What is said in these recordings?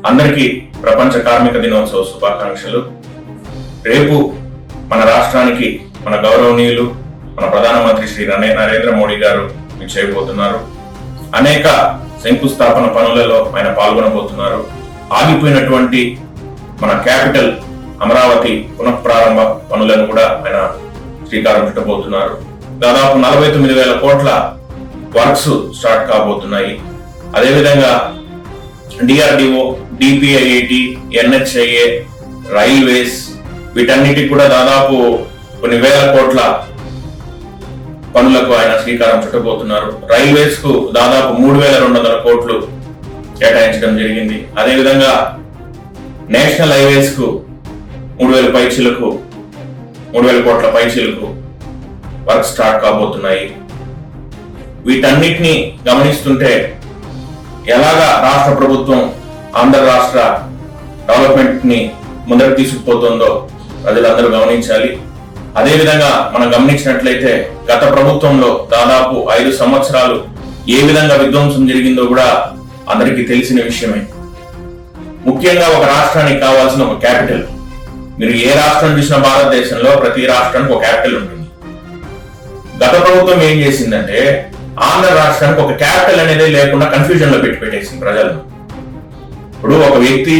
అందరికీ ప్రపంచ కార్మిక దినోత్సవ శుభాకాంక్షలు. రేపు మన రాష్ట్రానికి మన గౌరవనీయులు మన ప్రధానమంత్రి శ్రీ నరేంద్ర మోడీ గారు చేయబోతున్నారు. అనేక శంకుస్థాపన పనులలో ఆయన పాల్గొనబోతున్నారు. ఆగిపోయినటువంటి మన క్యాపిటల్ అమరావతి పునఃప్రారంభ పనులను కూడా ఆయన శ్రీకారం చుట్టబోతున్నారు. దాదాపు 49,000 కోట్ల వర్క్స్ స్టార్ట్ కాబోతున్నాయి. అదేవిధంగా డిఆర్డిఓ, డిపిఐఐటి, ఎన్హెచ్ఐఏ, రైల్వేస్ వీటన్నిటికి కూడా దాదాపు కొన్ని వేల కోట్ల పనులకు ఆయన శ్రీకారం చుట్టబోతున్నారు. రైల్వేస్ కు దాదాపు 3,200 కోట్లు కేటాయించడం జరిగింది. అదేవిధంగా నేషనల్ హైవేస్ కు 3,000 కోట్ల పైచీలకు వర్క్ స్టార్ట్ కాబోతున్నాయి. వీటన్నిటిని గమనిస్తుంటే ఎలాగా రాష్ట్ర ప్రభుత్వం ఆంధ్ర రాష్ట్ర డెవలప్మెంట్ ని ముందరకు తీసుకుపోతుందో ప్రజలందరూ గమనించాలి. అదేవిధంగా మనం గమనించినట్లయితే గత ప్రభుత్వంలో దాదాపు 5 సంవత్సరాలు ఏ విధంగా విధ్వంసం జరిగిందో కూడా అందరికీ తెలిసిన విషయమే. ముఖ్యంగా ఒక రాష్ట్రానికి కావాల్సిన ఒక క్యాపిటల్. మీరు ఏ రాష్ట్రం చూసిన భారతదేశంలో ప్రతి రాష్ట్రానికి ఒక క్యాపిటల్ ఉంటుంది. గత ప్రభుత్వం ఏం చేసిందంటే ఆంధ్ర రాష్ట్రానికి ఒక క్యాపిటల్ అనేది లేకుండా కన్ఫ్యూజన్ లో పెట్టేసింది ప్రజలను. ఇప్పుడు ఒక వ్యక్తి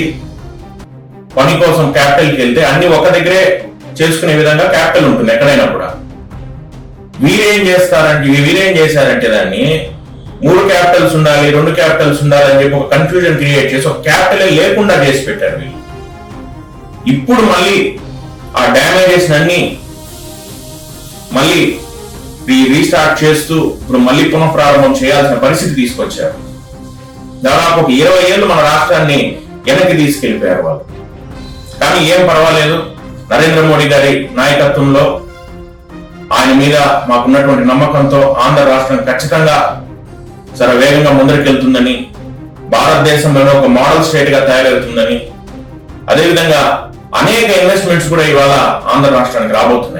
పని కోసం క్యాపిటల్కి వెళ్తే అన్ని ఒక దగ్గరే చేసుకునే విధంగా క్యాపిటల్ ఉంటుంది ఎక్కడైనా కూడా. వీరేం చేశారంటే దాన్ని 3 క్యాపిటల్స్ ఉండాలి, 2 క్యాపిటల్స్ ఉండాలి అని చెప్పి ఒక కన్ఫ్యూజన్ క్రియేట్ చేసి ఒక క్యాపిటల్ లేకుండా చేసి పెట్టారు వీళ్ళు. ఇప్పుడు మళ్ళీ ఆ డ్యామేజెస్ అన్ని మళ్ళీ రీస్టార్ట్ చేస్తూ ఇప్పుడు మళ్ళీ పునఃప్రారంభం చేయాల్సిన పరిస్థితి తీసుకొచ్చారు. దాదాపు 20 ఏళ్ళు మన రాష్ట్రాన్ని వెనక్కి తీసుకెళ్లిపోయారు వాళ్ళు. కానీ ఏం పర్వాలేదు, నరేంద్ర మోడీ గారి నాయకత్వంలో ఆయన మీద మాకున్నటువంటి నమ్మకంతో ఆంధ్ర రాష్ట్రం ఖచ్చితంగా చాలా వేగంగా ముందరికెళ్తుందని, భారతదేశంలోనే ఒక మోడల్ స్టేట్ గా తయారవుతుందని, అదేవిధంగా అనేక ఇన్వెస్ట్మెంట్స్ కూడా ఇవాళ ఆంధ్ర రాష్ట్రానికి రాబోతున్నాయి.